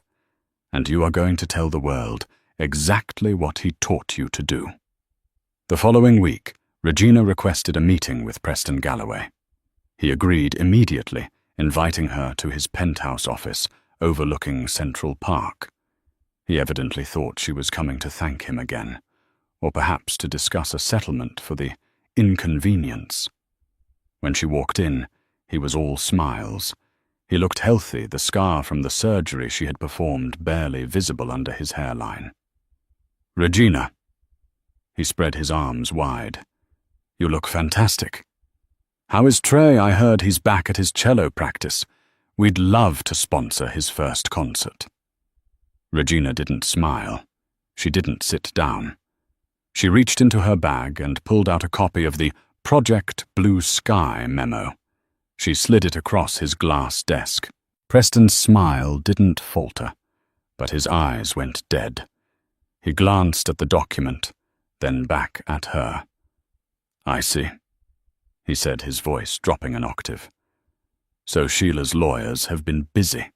And you are going to tell the world exactly what he taught you to do. The following week, Regina requested a meeting with Preston Galloway. He agreed immediately, inviting her to his penthouse office overlooking Central Park. He evidently thought she was coming to thank him again, or perhaps to discuss a settlement for the inconvenience. When she walked in, he was all smiles. He looked healthy, the scar from the surgery she had performed barely visible under his hairline. Regina. He spread his arms wide. You look fantastic. How is Trey? I heard he's back at his cello practice. We'd love to sponsor his first concert. Regina didn't smile. She didn't sit down. She reached into her bag and pulled out a copy of the Project Blue Sky memo. She slid it across his glass desk. Preston's smile didn't falter, but his eyes went dead. He glanced at the document, then back at her. "I see," he said, his voice dropping an octave. "So Sheila's lawyers have been busy."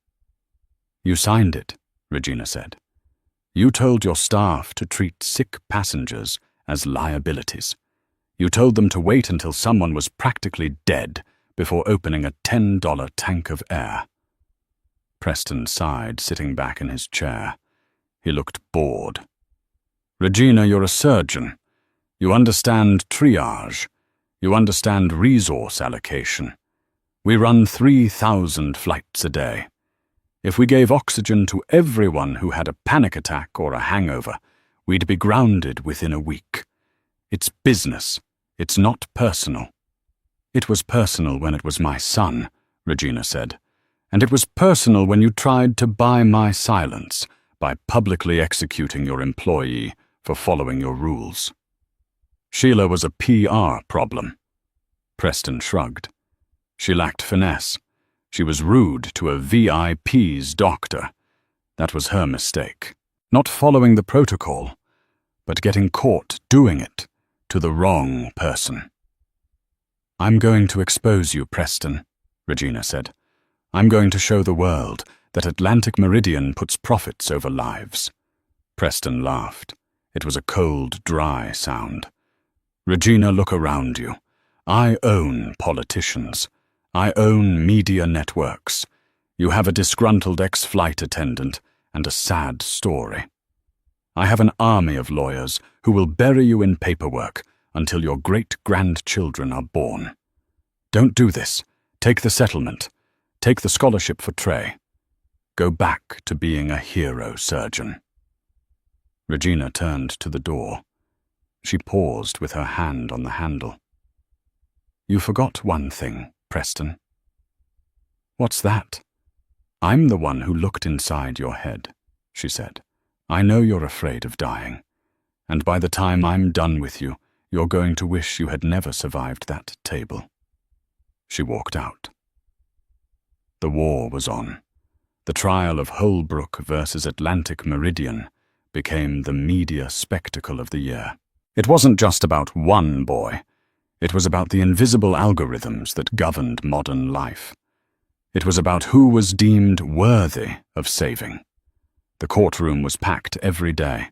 "You signed it," Regina said. "You told your staff to treat sick passengers as liabilities. You told them to wait until someone was practically dead before opening a $10 tank of air." Preston sighed, sitting back in his chair. He looked bored. "Regina, you're a surgeon. You understand triage. You understand resource allocation. We run 3,000 flights a day. If we gave oxygen to everyone who had a panic attack or a hangover, we'd be grounded within a week. It's business. It's not personal." "It was personal when it was my son," Regina said. "And it was personal when you tried to buy my silence by publicly executing your employee for following your rules." "Sheila was a PR problem." Preston shrugged. "She lacked finesse. She was rude to a VIP's doctor. That was her mistake. Not following the protocol, but getting caught doing it to the wrong person." "I'm going to expose you, Preston," Regina said. "I'm going to show the world that Atlantic Meridian puts profits over lives." Preston laughed. It was a cold, dry sound. "Regina, look around you. I own politicians. I own media networks. You have a disgruntled ex-flight attendant and a sad story. I have an army of lawyers who will bury you in paperwork until your great-grandchildren are born. Don't do this. Take the settlement. Take the scholarship for Trey. Go back to being a hero surgeon." Regina turned to the door. She paused with her hand on the handle. "You forgot one thing, Preston." "What's that?" "I'm the one who looked inside your head," she said. "I know you're afraid of dying, and by the time I'm done with you, you're going to wish you had never survived that table." She walked out. The war was on. The trial of Holbrook versus Atlantic Meridian became the media spectacle of the year. It wasn't just about one boy. It was about the invisible algorithms that governed modern life. It was about who was deemed worthy of saving. The courtroom was packed every day.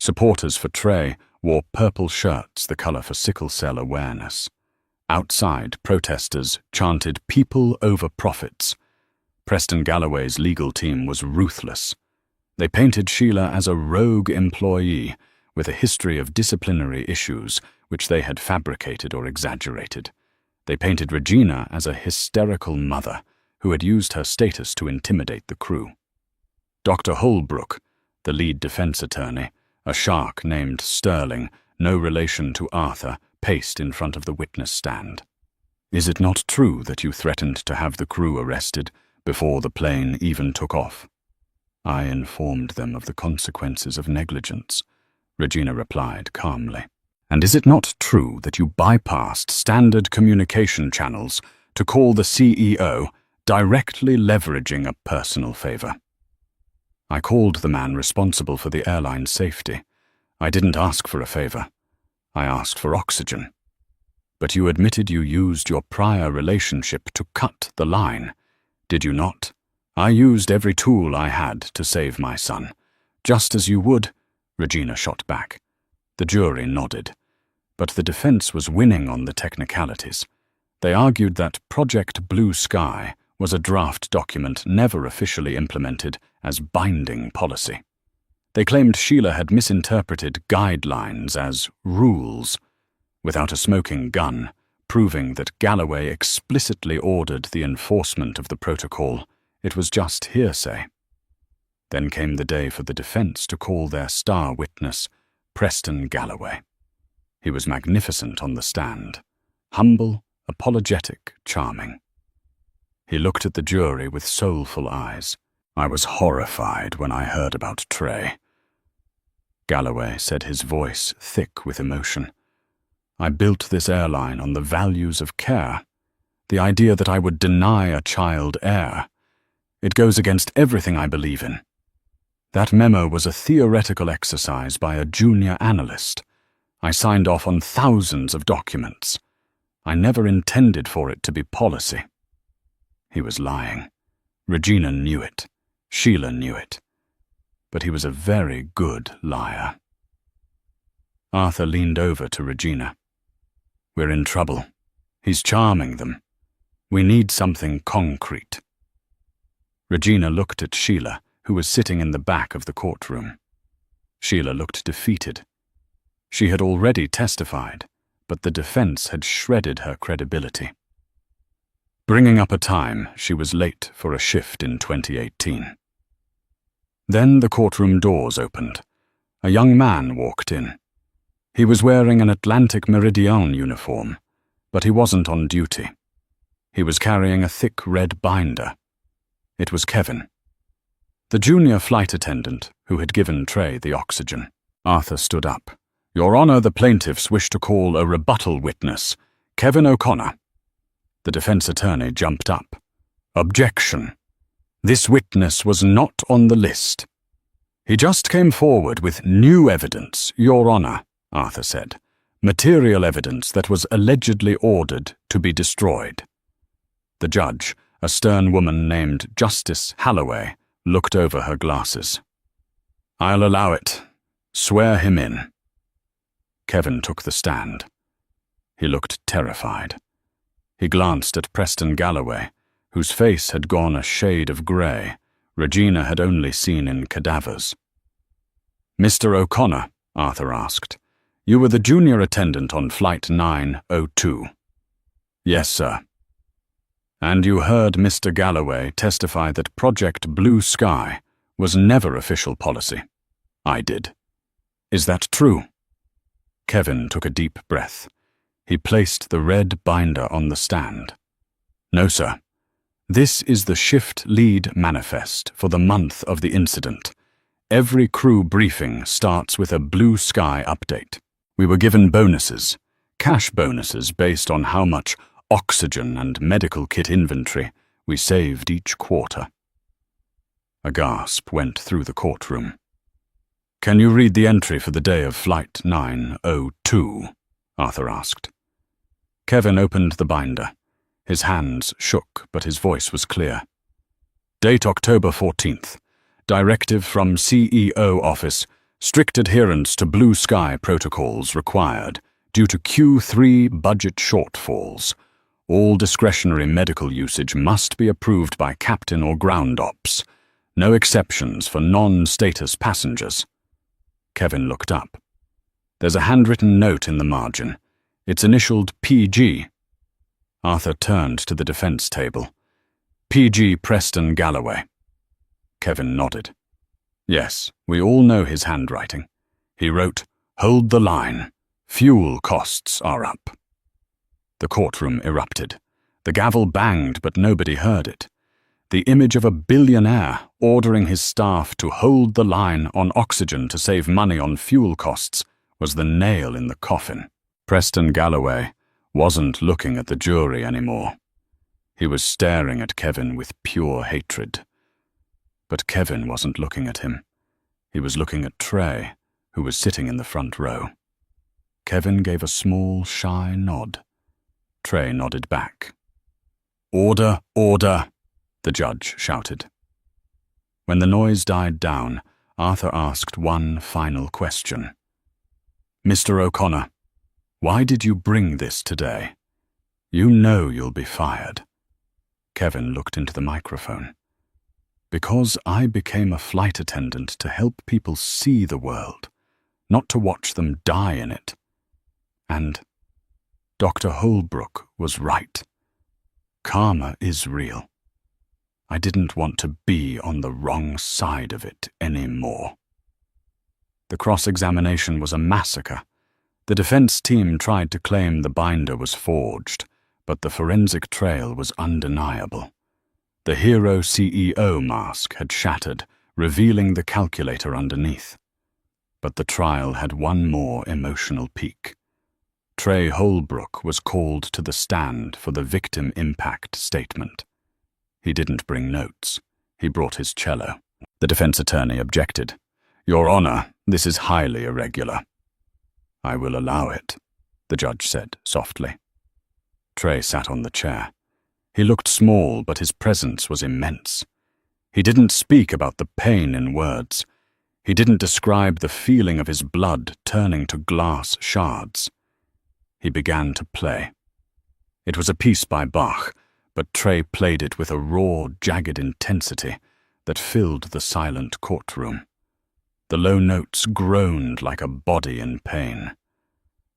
Supporters for Trey wore purple shirts, the color for sickle cell awareness. Outside, protesters chanted "People over profits." Preston Galloway's legal team was ruthless. They painted Sheila as a rogue employee with a history of disciplinary issues which they had fabricated or exaggerated. They painted Regina as a hysterical mother who had used her status to intimidate the crew. Dr. Holbrook, the lead defense attorney, a shark named Sterling, no relation to Arthur, paced in front of the witness stand. "Is it not true that you threatened to have the crew arrested before the plane even took off?" "I informed them of the consequences of negligence," Regina replied calmly. "And is it not true that you bypassed standard communication channels to call the CEO, directly leveraging a personal favor?" "I called the man responsible for the airline's safety. I didn't ask for a favor. I asked for oxygen." "But you admitted you used your prior relationship to cut the line, did you not?" "I used every tool I had to save my son, just as you would," Regina shot back. The jury nodded. But the defense was winning on the technicalities. They argued that Project Blue Sky was a draft document never officially implemented as binding policy. They claimed Sheila had misinterpreted guidelines as rules, without a smoking gun, proving that Galloway explicitly ordered the enforcement of the protocol. It was just hearsay. Then came the day for the defense to call their star witness, Preston Galloway. He was magnificent on the stand, humble, apologetic, charming. He looked at the jury with soulful eyes. "I was horrified when I heard about Trey." Galloway said, his voice thick with emotion. "I built this airline on the values of care, the idea that I would deny a child air. It goes against everything I believe in. That memo was a theoretical exercise by a junior analyst. I signed off on thousands of documents. I never intended for it to be policy." He was lying. Regina knew it. Sheila knew it. But he was a very good liar. Arthur leaned over to Regina. "We're in trouble. He's charming them. We need something concrete." Regina looked at Sheila, who was sitting in the back of the courtroom. Sheila looked defeated. She had already testified, but the defense had shredded her credibility. Bringing up a time, she was late for a shift in 2018. Then the courtroom doors opened. A young man walked in. He was wearing an Atlantic Meridian uniform, but he wasn't on duty. He was carrying a thick red binder. It was Kevin, the junior flight attendant who had given Trey the oxygen. Arthur stood up. "Your Honor, the plaintiffs wish to call a rebuttal witness, Kevin O'Connor." The defense attorney jumped up. "Objection. This witness was not on the list." "He just came forward with new evidence, Your Honor," Arthur said. "Material evidence that was allegedly ordered to be destroyed." The judge, a stern woman named Justice Halloway, looked over her glasses. "I'll allow it. Swear him in." Kevin took the stand. He looked terrified. He glanced at Preston Galloway, whose face had gone a shade of grey Regina had only seen in cadavers. "Mr. O'Connor," Arthur asked, "you were the junior attendant on Flight 902. "Yes, sir." "And you heard Mr. Galloway testify that Project Blue Sky was never official policy." "I did." "Is that true?" Kevin took a deep breath. He placed the red binder on the stand. "No, sir. This is the shift lead manifest for the month of the incident. Every crew briefing starts with a blue sky update. We were given bonuses, cash bonuses based on how much oxygen and medical kit inventory we saved each quarter." A gasp went through the courtroom. "Can you read the entry for the day of Flight 902? Arthur asked. Kevin opened the binder. His hands shook, but his voice was clear. "Date October 14th. Directive from CEO office. Strict adherence to blue sky protocols required due to Q3 budget shortfalls. All discretionary medical usage must be approved by captain or ground ops. No exceptions for non-status passengers." Kevin looked up. "There's a handwritten note in the margin. It's initialed PG. Arthur turned to the defense table. "PG Preston Galloway." Kevin nodded. "Yes, we all know his handwriting. He wrote, 'Hold the line. Fuel costs are up.'" The courtroom erupted. The gavel banged, but nobody heard it. The image of a billionaire ordering his staff to hold the line on oxygen to save money on fuel costs was the nail in the coffin. Preston Galloway wasn't looking at the jury anymore. He was staring at Kevin with pure hatred. But Kevin wasn't looking at him. He was looking at Trey, who was sitting in the front row. Kevin gave a small, shy nod. Trey nodded back. "Order, order," the judge shouted. When the noise died down, Arthur asked one final question. "Mr. O'Connor, why did you bring this today? You know you'll be fired." Kevin looked into the microphone. "Because I became a flight attendant to help people see the world, not to watch them die in it. And Dr. Holbrook was right. Karma is real. I didn't want to be on the wrong side of it anymore." The cross-examination was a massacre. The defense team tried to claim the binder was forged, but the forensic trail was undeniable. The hero CEO mask had shattered, revealing the calculator underneath. But the trial had one more emotional peak. Trey Holbrook was called to the stand for the victim impact statement. He didn't bring notes. He brought his cello. The defense attorney objected. "Your Honor, this is highly irregular." "I will allow it," the judge said softly. Trey sat on the chair. He looked small, but his presence was immense. He didn't speak about the pain in words. He didn't describe the feeling of his blood turning to glass shards. He began to play. It was a piece by Bach, but Trey played it with a raw, jagged intensity that filled the silent courtroom. The low notes groaned like a body in pain.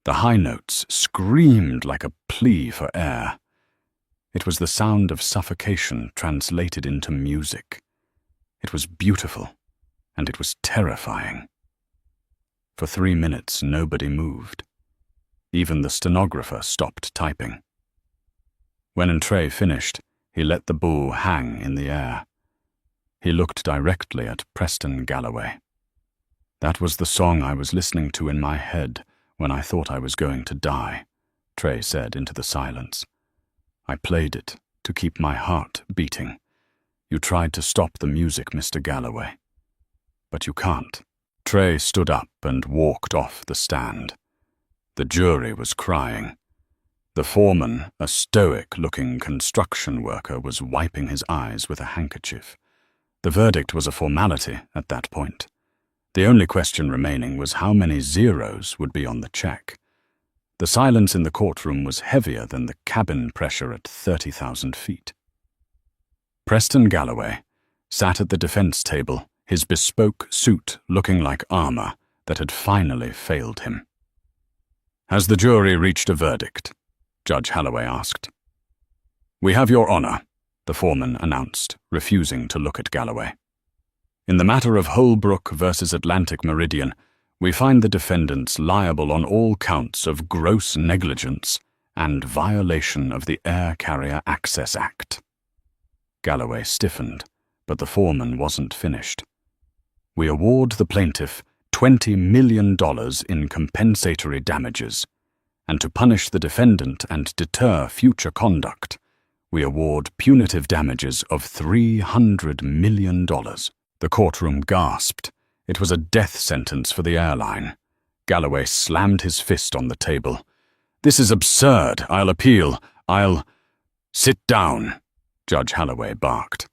The high notes screamed like a plea for air. It was the sound of suffocation translated into music. It was beautiful, and it was terrifying. For 3 minutes, nobody moved. Even the stenographer stopped typing. When Trey finished, he let the bull hang in the air. He looked directly at Preston Galloway. "That was the song I was listening to in my head when I thought I was going to die," Trey said into the silence. "I played it to keep my heart beating. You tried to stop the music, Mr. Galloway. But you can't." Trey stood up and walked off the stand. The jury was crying. The foreman, a stoic-looking construction worker, was wiping his eyes with a handkerchief. The verdict was a formality at that point. The only question remaining was how many zeros would be on the check. The silence in the courtroom was heavier than the cabin pressure at 30,000 feet. Preston Galloway sat at the defense table, his bespoke suit looking like armor that had finally failed him. "Has the jury reached a verdict?" Judge Holloway asked. "We have your honor," the foreman announced, refusing to look at Galloway. "In the matter of Holbrook versus Atlantic Meridian, we find the defendants liable on all counts of gross negligence and violation of the Air Carrier Access Act." Galloway stiffened, but the foreman wasn't finished. "We award the plaintiff $20 million in compensatory damages, and to punish the defendant and deter future conduct, we award punitive damages of $300 million. The courtroom gasped. It was a death sentence for the airline. Galloway slammed his fist on the table. "This is absurd. I'll appeal. Sit down," Judge Holloway barked.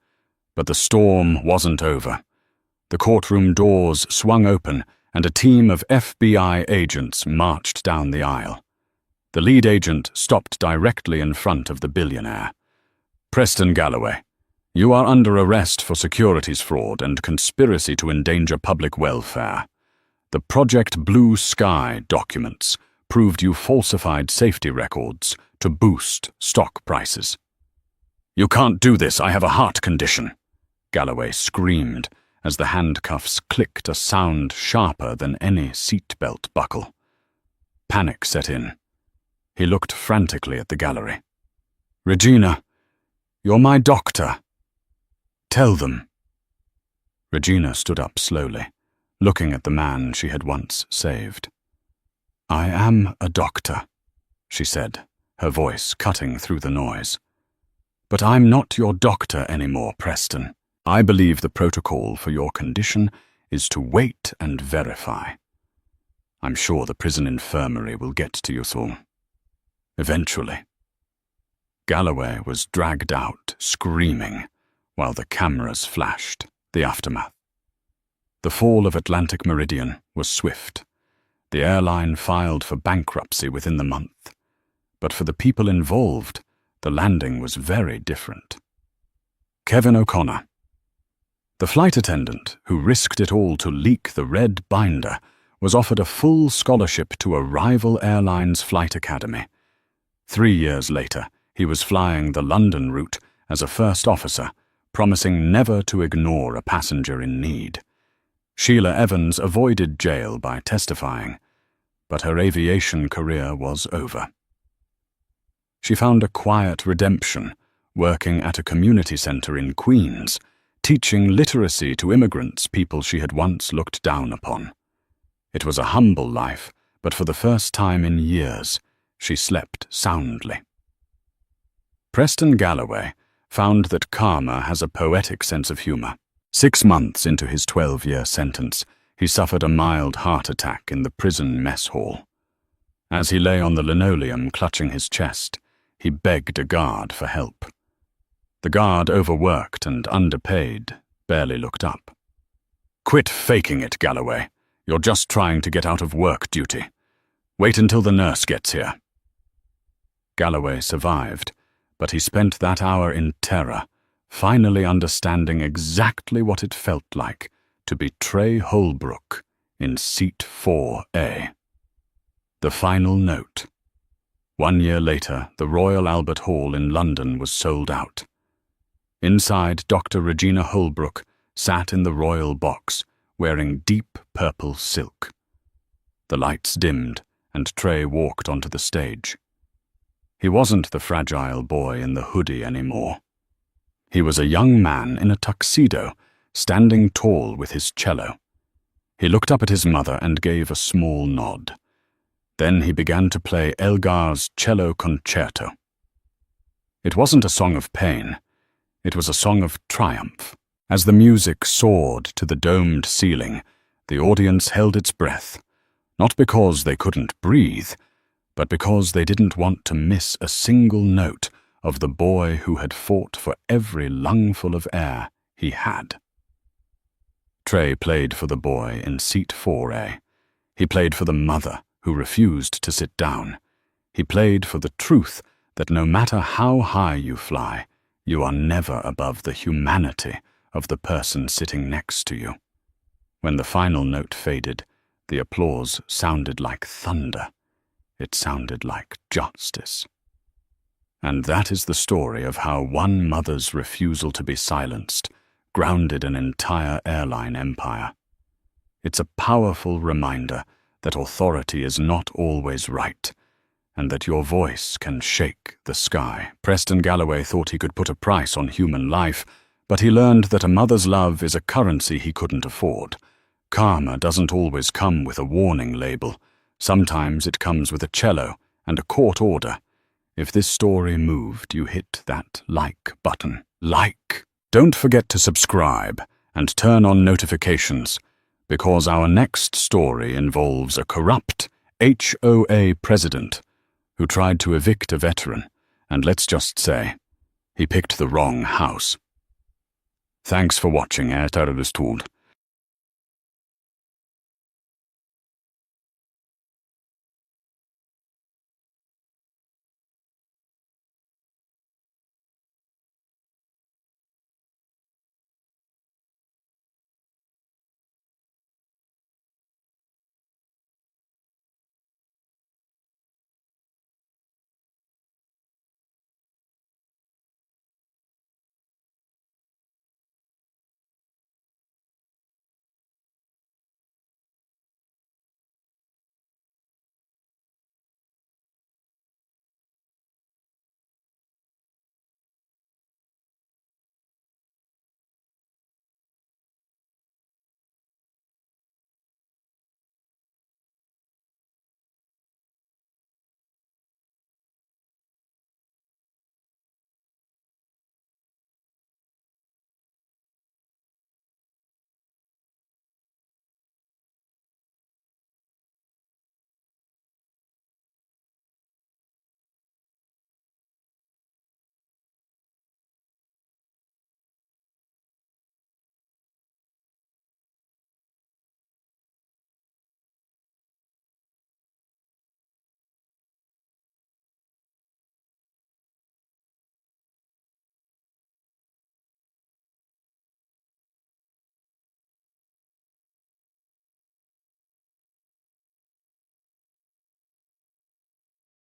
But the storm wasn't over. The courtroom doors swung open, and a team of FBI agents marched down the aisle. The lead agent stopped directly in front of the billionaire. "Preston Galloway, you are under arrest for securities fraud and conspiracy to endanger public welfare. The Project Blue Sky documents proved you falsified safety records to boost stock prices." "You can't do this. I have a heart condition," Galloway screamed as the handcuffs clicked a sound sharper than any seatbelt buckle. Panic set in. He looked frantically at the gallery. "Regina, you're my doctor. Tell them." Regina stood up slowly, looking at the man she had once saved. "I am a doctor," she said, her voice cutting through the noise. "But I'm not your doctor anymore, Preston. I believe the protocol for your condition is to wait and verify. I'm sure the prison infirmary will get to you soon. Eventually." Galloway was dragged out, screaming, while the cameras flashed, the aftermath. The fall of Atlantic Meridian was swift. The airline filed for bankruptcy within the month. But for the people involved, the landing was very different. Kevin O'Connor. The flight attendant, who risked it all to leak the red binder, was offered a full scholarship to a rival airline's flight academy. 3 years later, he was flying the London route as a first officer, promising never to ignore a passenger in need. Sheila Evans avoided jail by testifying, but her aviation career was over. She found a quiet redemption working at a community center in Queens, teaching literacy to immigrants, people she had once looked down upon. It was a humble life, but for the first time in years, she slept soundly. Preston Galloway found that karma has a poetic sense of humor. 6 months into his 12-year sentence, he suffered a mild heart attack in the prison mess hall. As he lay on the linoleum clutching his chest, he begged a guard for help. The guard, overworked and underpaid, barely looked up. "Quit faking it, Galloway. You're just trying to get out of work duty. Wait until the nurse gets here." Galloway survived, but he spent that hour in terror, finally understanding exactly what it felt like to be Trey Holbrook in Seat 4A. The final note. 1 year later, the Royal Albert Hall in London was sold out. Inside, Dr. Regina Holbrook sat in the royal box, wearing deep purple silk. The lights dimmed, and Trey walked onto the stage. He wasn't the fragile boy in the hoodie anymore. He was a young man in a tuxedo, standing tall with his cello. He looked up at his mother and gave a small nod. Then he began to play Elgar's cello concerto. It wasn't a song of pain. It was a song of triumph. As the music soared to the domed ceiling, the audience held its breath, not because they couldn't breathe, but because they didn't want to miss a single note of the boy who had fought for every lungful of air he had. Trey played for the boy in Seat 4A. He played for the mother who refused to sit down. He played for the truth that no matter how high you fly, you are never above the humanity of the person sitting next to you. When the final note faded, the applause sounded like thunder. It sounded like justice. And that is the story of how one mother's refusal to be silenced grounded an entire airline empire. It's a powerful reminder that authority is not always right, and that your voice can shake the sky. Preston Galloway thought he could put a price on human life, but he learned that a mother's love is a currency he couldn't afford. Karma doesn't always come with a warning label. Sometimes it comes with a cello and a court order. If this story moved, you hit that like button. Like! Don't forget to subscribe and turn on notifications, because our next story involves a corrupt HOA president who tried to evict a veteran, and let's just say, he picked the wrong house. Thanks for watching, Terrorist Tool.